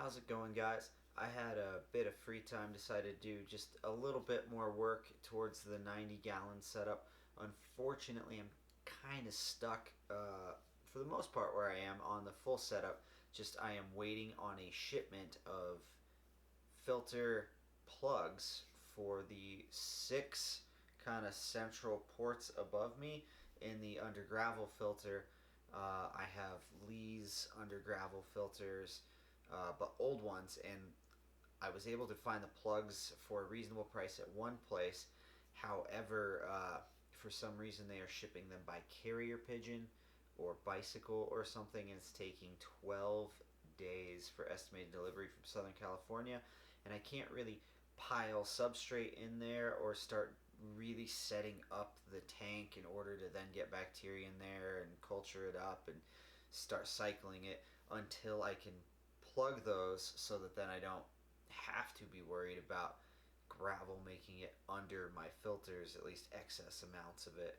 How's it going, guys? I had a bit of free time, decided to do just a little bit more work towards the 90-gallon setup. Unfortunately, I'm kind of stuck for the most part where I am on the full setup. Just I am waiting on a shipment of filter plugs for the 6 kind of central ports above me in the under gravel filter. I have Lee's under gravel filters, but old ones, and I was able to find the plugs for a reasonable price at one place. However, for some reason they are shipping them by carrier pigeon or bicycle or something, and it's taking 12 days for estimated delivery from Southern California, and I can't really pile substrate in there or start really setting up the tank in order to then get bacteria in there and culture it up and start cycling it until I can plug those, so that then I don't have to be worried about gravel making it under my filters, at least excess amounts of it.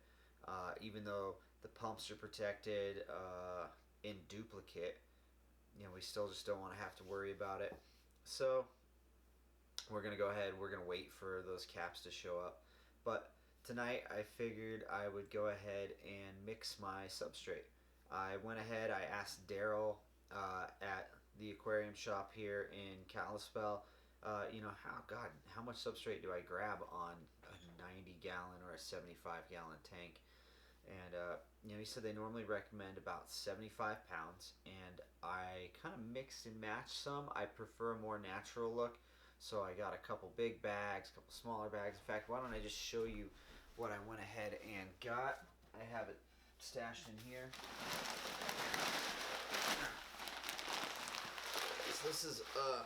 Even though the pumps are protected in duplicate, we still just don't want to have to worry about it. So we're going to go ahead, we're going to wait for those caps to show up. But tonight I figured I would go ahead and mix my substrate. I went ahead, I asked Daryl at the aquarium shop here in Kalispell, how much substrate do I grab on a 90-gallon or a 75-gallon tank? And he said they normally recommend about 75 pounds, and I kind of mixed and matched some. I prefer a more natural look, so I got a couple big bags, a couple smaller bags. In fact, why don't I just show you what I went ahead and got. I have it stashed in here. So this is a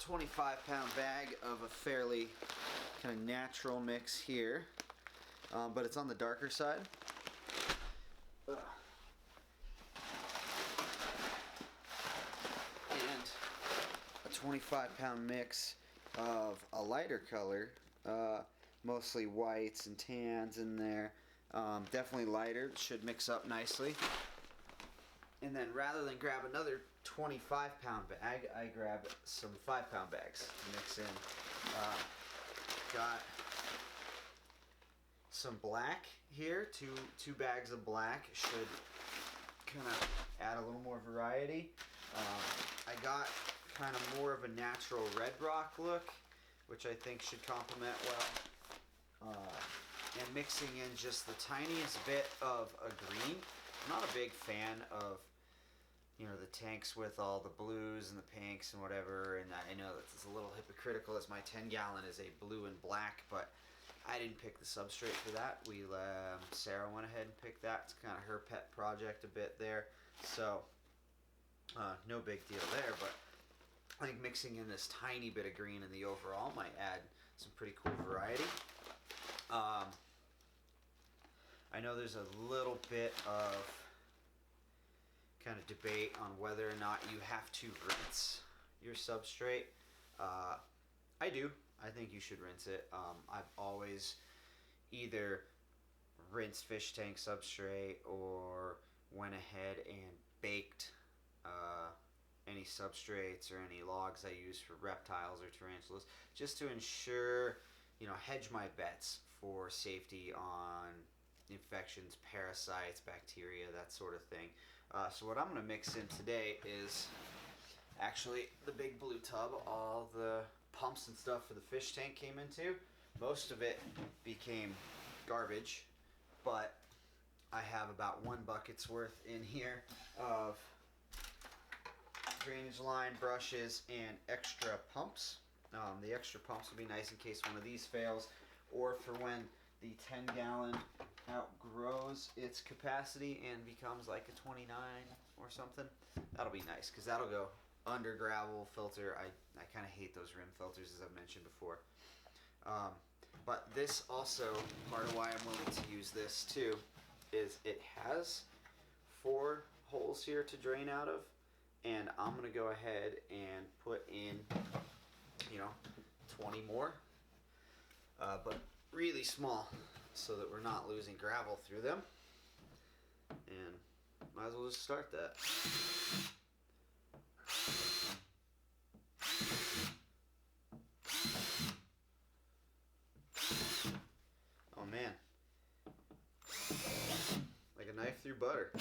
25-pound bag of a fairly kind of natural mix here, but it's on the darker side. And a 25-pound mix of a lighter color, mostly whites and tans in there. Definitely lighter, should mix up nicely. And then rather than grab another 25-pound bag, I grab some 5-pound bags to mix in. Got some black here, two bags of black should kind of add a little more variety. I got kind of more of a natural red rock look, which I think should complement well. And mixing in just the tiniest bit of a green. I'm not a big fan of the tanks with all the blues and the pinks and whatever, and I know that it's a little hypocritical as my 10-gallon is a blue and black, but I didn't pick the substrate for that. Sarah went ahead and picked that. It's kind of her pet project a bit there, so no big deal there, but I think mixing in this tiny bit of green in the overall might add some pretty cool variety. I know there's a little bit of kind of debate on whether or not you have to rinse your substrate. I do. I think you should rinse it. I've always either rinsed fish tank substrate or went ahead and baked any substrates or any logs I use for reptiles or tarantulas, just to ensure, hedge my bets for safety on infections, parasites, bacteria, that sort of thing. So what I'm going to mix in today is actually the big blue tub. All the pumps and stuff for the fish tank came into. Most of it became garbage, but I have about 1 bucket's worth in here of drainage line, brushes, and extra pumps. The extra pumps will be nice in case one of these fails, or for when the 10-gallon outgrows its capacity and becomes like a 29 or something. That'll be nice, because that'll go under gravel filter. I kind of hate those rim filters, as I've mentioned before. But this also, part of why I'm willing to use this too, is it has 4 holes here to drain out of, and I'm going to go ahead and put in 20 more, but really small, so that we're not losing gravel through them. And might as well just start that. through butter.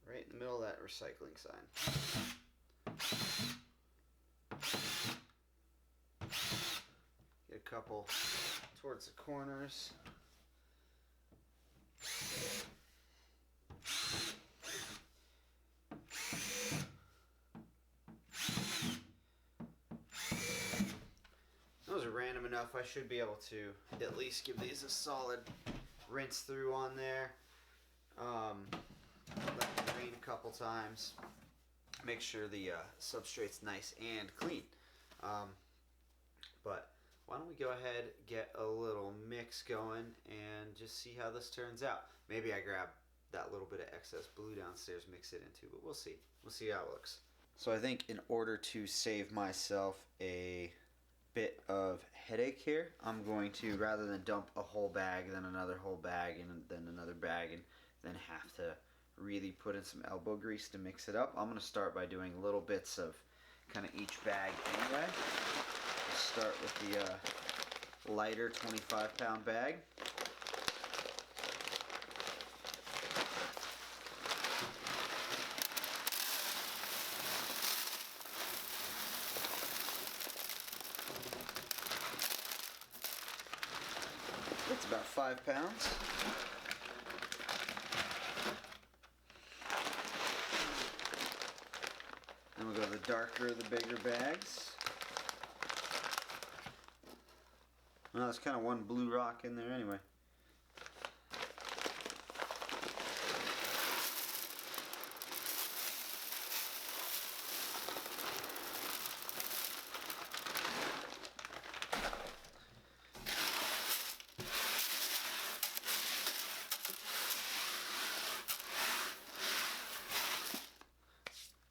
Right in the middle of that recycling sign. Get a couple towards the corners. Those are random enough. I should be able to at least give these a solid rinse through on there. Let it drain a couple times. Make sure the substrate's nice and clean. But why don't we go ahead, get a little mix going, and just see how this turns out. Maybe I grab that little bit of excess blue downstairs, mix it into, but we'll see. We'll see how it looks. So I think in order to save myself a bit of headache here, I'm going to, rather than dump a whole bag, then another whole bag, and then another bag, and then have to really put in some elbow grease to mix it up, I'm going to start by doing little bits of kind of each bag anyway. I'll start with the lighter 25-pound bag. It's about 5 pounds. Then we'll go to the darker, the bigger bags. Well, there's kind of one blue rock in there anyway.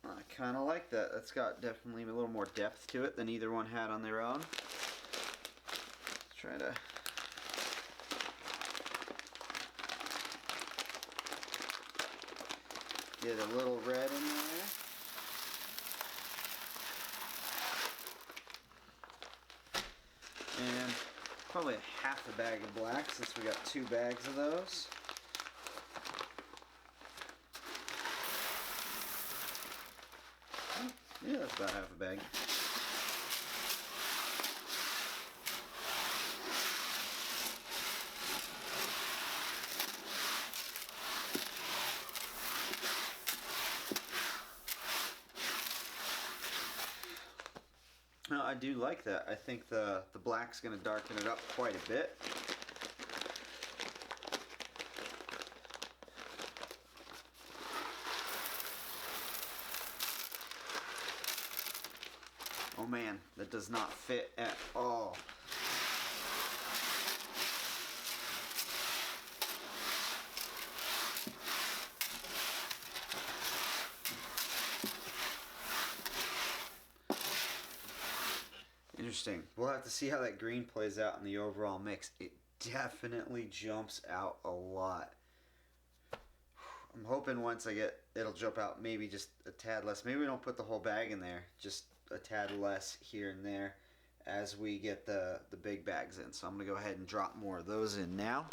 I kind of like that. That's got definitely a little more depth to it than either one had on their own. Let's try to get a little red in there. And probably a half a bag of black since we got 2 bags of those. Yeah, that's about half a bag. No, I do like that. I think the black's going to darken it up quite a bit. Oh man, that does not fit at all. Interesting. We'll have to see how that green plays out in the overall mix. It definitely jumps out a lot. I'm hoping once I get, it'll jump out maybe just a tad less. Maybe we don't put the whole bag in there, just a tad less here and there as we get the big bags in. So I'm going to go ahead and drop more of those in now.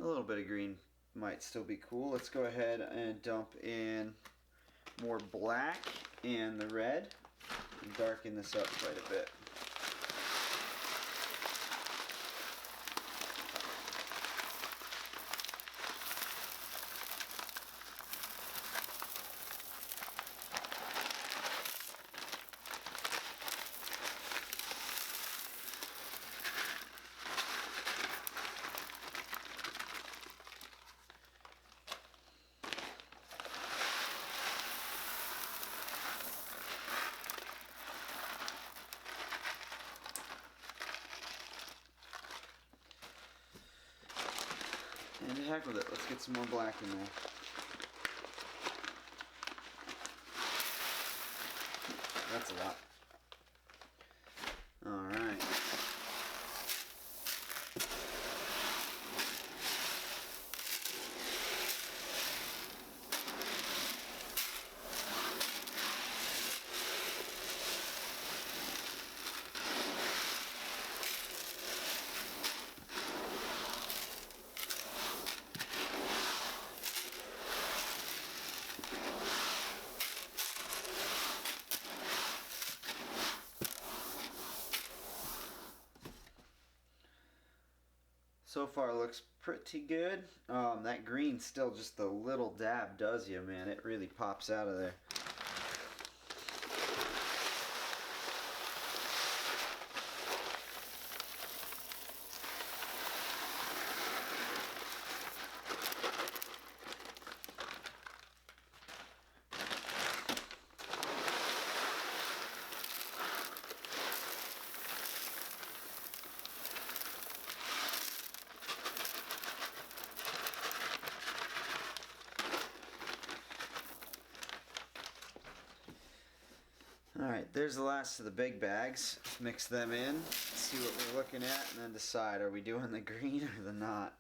A little bit of green might still be cool. Let's go ahead and dump in more black and the red and darken this up quite a bit. And to heck with it, let's get some more black in there. That's a lot. Alright. So far looks pretty good. That green still just a little dab does you, man. It really pops out of there. Alright, there's the last of the big bags. Mix them in, see what we're looking at, and then decide, are we doing the green or the not?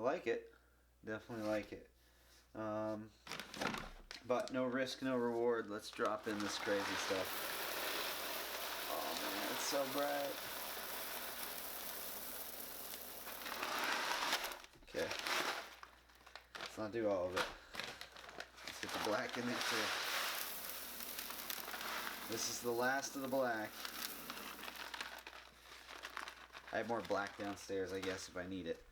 I like it. Definitely like it. But no risk, no reward. Let's drop in this crazy stuff. Oh man, it's so bright. Okay. Let's not do all of it. Let's get the black in there too. This is the last of the black. I have more black downstairs, I guess, if I need it.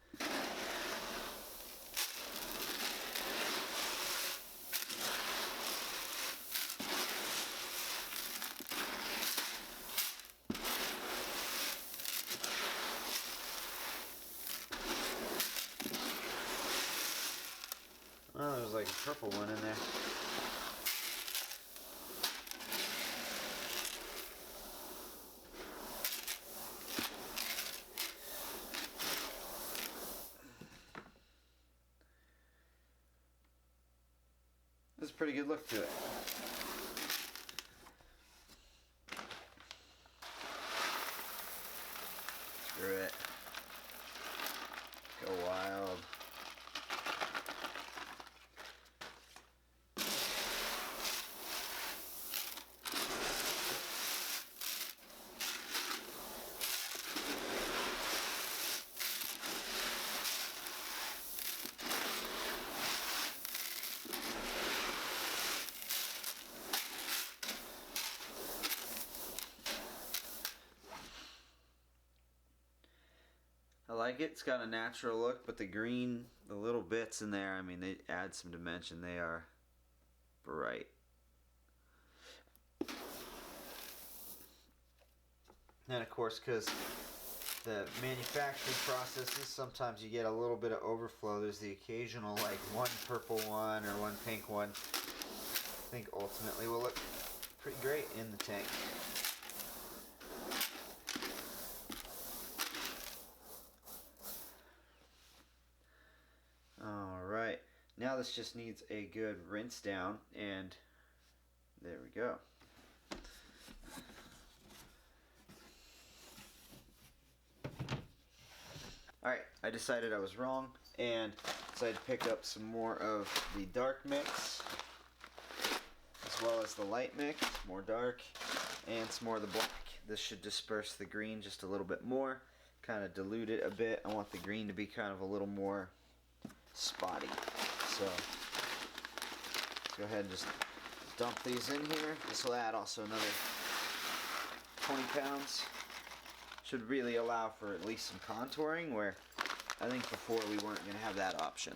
Oh, there's like a purple one in there. There's a pretty good look to it. Screw it. Go wild. I like it. It's got a natural look, but the green, the little bits in there, I mean, they add some dimension. They are bright. And of course, because the manufacturing processes, sometimes you get a little bit of overflow. There's the occasional, like, one purple one or one pink one. I think ultimately will look pretty great in the tank. Alright, Now this just needs a good rinse down, and there we go. Alright, I decided I was wrong and decided to pick up some more of the dark mix as well as the light mix, more dark, and some more of the black. This should disperse the green just a little bit more, kind of dilute it a bit. I want the green to be kind of a little more spotty. So go ahead and just dump these in here. This will add also another 20 pounds. Should really allow for at least some contouring, where I think before we weren't going to have that option.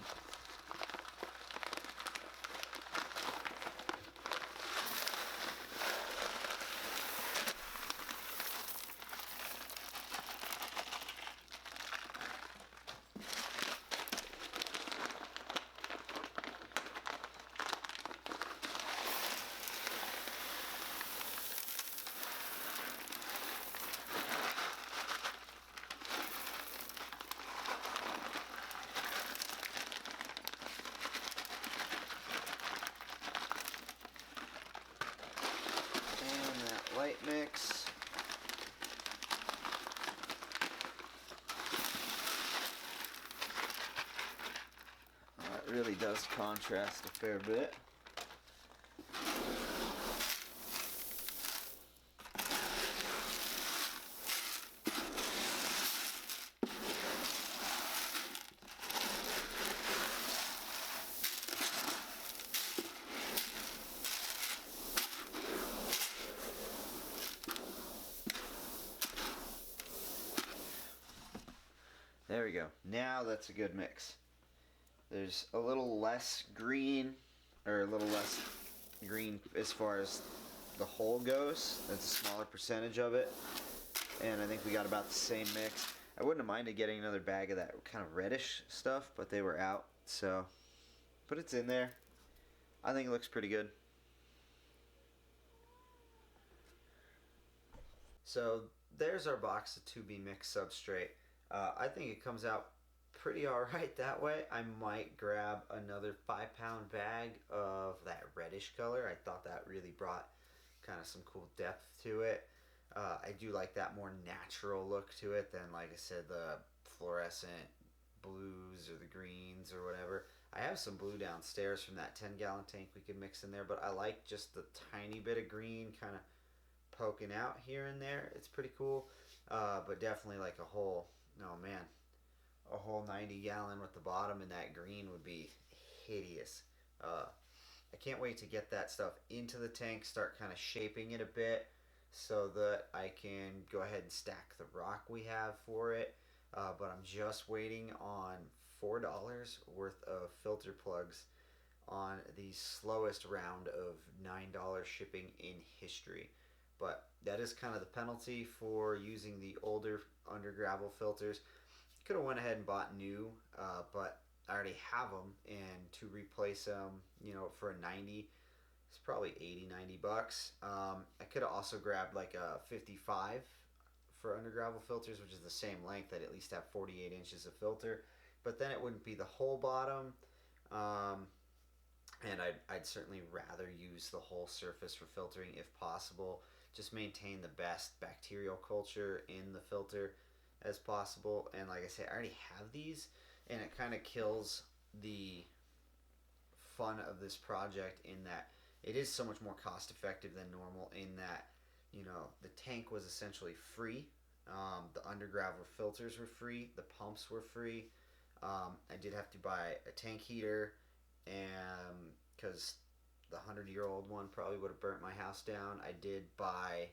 Light mix. It really does contrast a fair bit. There we go. Now that's a good mix. There's a little less green, or a little less green as far as the whole goes. That's a smaller percentage of it. And I think we got about the same mix. I wouldn't have minded getting another bag of that kind of reddish stuff, but they were out. So, but it's in there. I think it looks pretty good. So there's our box of 2B mix substrate. I think it comes out pretty alright that way. I might grab another 5-pound bag of that reddish color. I thought that really brought kind of some cool depth to it. I do like that more natural look to it than, like I said, the fluorescent blues or the greens or whatever. I have some blue downstairs from that 10-gallon tank we could mix in there, but I like just the tiny bit of green kind of poking out here and there. It's pretty cool, but definitely like a whole, oh man, a whole 90-gallon with the bottom in that green would be hideous. I can't wait to get that stuff into the tank, start kind of shaping it a bit so that I can go ahead and stack the rock we have for it. But I'm just waiting on $4 worth of filter plugs on the slowest round of $9 shipping in history. But that is kind of the penalty for using the older under gravel filters. Could have went ahead and bought new, but I already have them, and to replace them, you know, for a 90, it's probably 80-90 bucks. I could have also grabbed like a 55 for under gravel filters, which is the same length. I'd at least have 48 inches of filter, but then it wouldn't be the whole bottom. And I'd certainly rather use the whole surface for filtering if possible. Just maintain the best bacterial culture in the filter as possible. And like I say, I already have these, and it kind of kills the fun of this project in that it is so much more cost effective than normal, in that, you know, the tank was essentially free. The under gravel filters were free. The pumps were free. I did have to buy a tank heater, and because the 100-year-old one probably would have burnt my house down. I did buy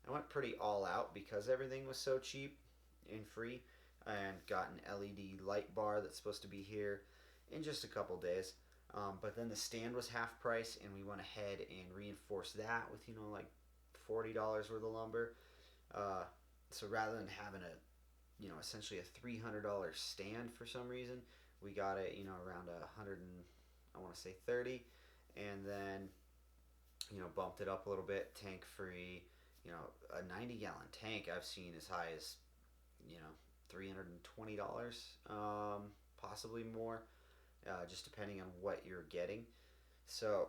I went pretty all out because everything was so cheap and free, and got an LED light bar that's supposed to be here in just a couple days. But then the stand was half price, and we went ahead and reinforced that with, you know, like $40 worth of lumber. So rather than having a, you know, essentially a $300 stand for some reason, we got it, you know, around 100 and I want to say 30, and then, you know, bumped it up a little bit, tank free. You know, a 90-gallon tank I've seen as high as, you know, $320, possibly more. just depending on what you're getting. So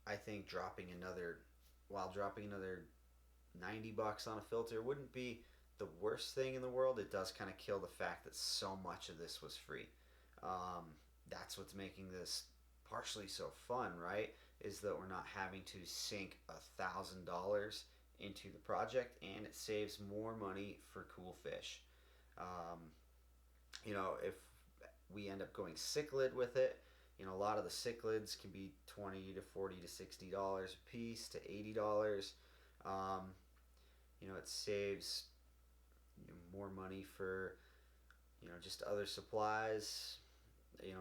I think dropping another $90 on a filter wouldn't be the worst thing in the world. It does kind of kill the fact that so much of this was free. Um, that's what's making this partially so fun, right? Is that we're not having to sink $1,000 into the project, and it saves more money for cool fish. Um, if we end up going cichlid with it, a lot of the cichlids can be 20 to 40 to $60 a piece to $80. Um, it saves more money for just other supplies.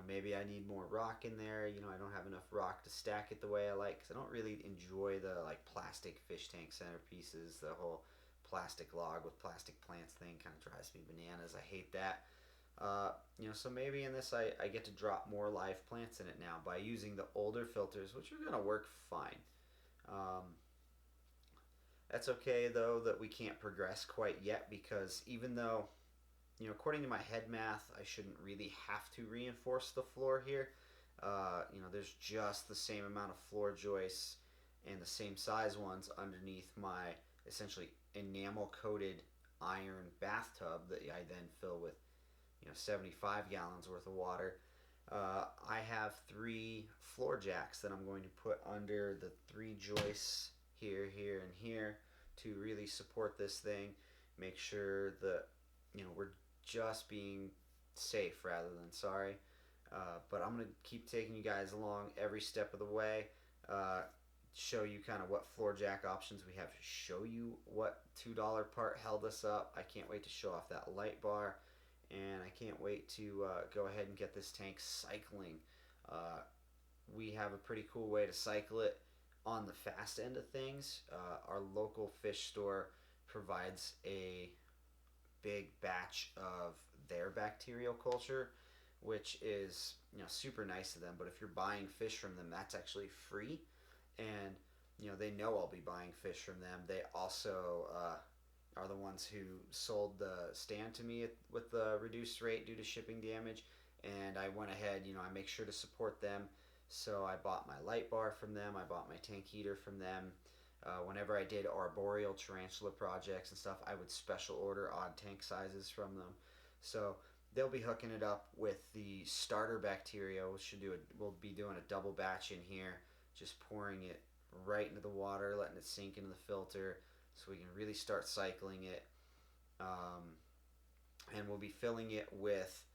Maybe I need more rock in there. I don't have enough rock to stack it the way I like, because I don't really enjoy the like plastic fish tank centerpieces. The whole plastic log with plastic plants thing kind of drives me bananas. I hate that. So maybe in this I get to drop more live plants in it now by using the older filters, which are going to work fine. Um, that's okay though that we can't progress quite yet, because even though, according to my head math, I shouldn't really have to reinforce the floor here. There's just the same amount of floor joists and the same size ones underneath my essentially enamel coated iron bathtub that I then fill with 75 gallons worth of water. I have 3 floor jacks that I'm going to put under the 3 joists here, here, and here to really support this thing. Make sure that we're just being safe rather than sorry. But I'm going to keep taking you guys along every step of the way. Show you kind of what floor jack options we have. Show you what $2 part held us up. I can't wait to show off that light bar. And I can't wait to go ahead and get this tank cycling. We have a pretty cool way to cycle it on the fast end of things. Our local fish store provides a big batch of their bacterial culture, which is super nice of them. But if you're buying fish from them, that's actually free, and they know I'll be buying fish from them. They also are the ones who sold the stand to me with the reduced rate due to shipping damage, and I went ahead. I make sure to support them. So I bought my light bar from them. I bought my tank heater from them. Whenever I did arboreal tarantula projects and stuff, I would special order odd tank sizes from them. So they'll be hooking it up with the starter bacteria. We'll be doing a double batch in here, just pouring it right into the water, letting it sink into the filter, so we can really start cycling it. And we'll be filling it with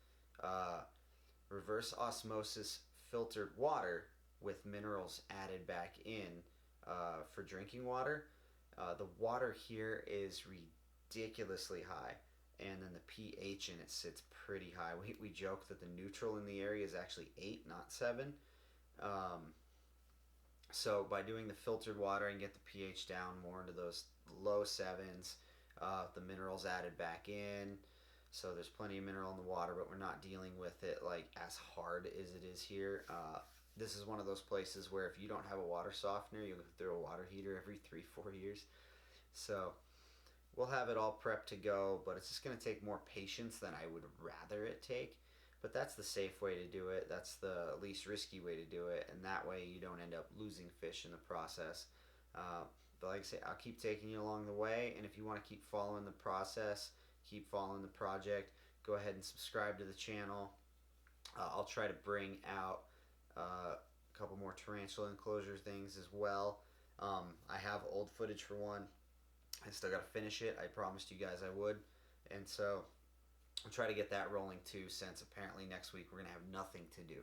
reverse osmosis filtered water with minerals added back in for drinking water. The water here is ridiculously high, and then the pH in it sits pretty high. We joke that the neutral in the area is actually 8, not 7. So by doing the filtered water and get the pH down more into those low 7s, the minerals added back in. So there's plenty of mineral in the water, but we're not dealing with it like as hard as it is here. This is one of those places where if you don't have a water softener, you'll go through a water heater every 3-4 years. So we'll have it all prepped to go, but it's just going to take more patience than I would rather it take. But that's the safe way to do it. That's the least risky way to do it, and that way you don't end up losing fish in the process. But like I say, I'll keep taking you along the way, and if you want to keep following the process, keep following the project, go ahead and subscribe to the channel. I'll try to bring out a couple more tarantula enclosure things as well. I have old footage for one. I still got to finish it. I promised you guys I would. And so I'll try to get that rolling too, since apparently next week we're going to have nothing to do.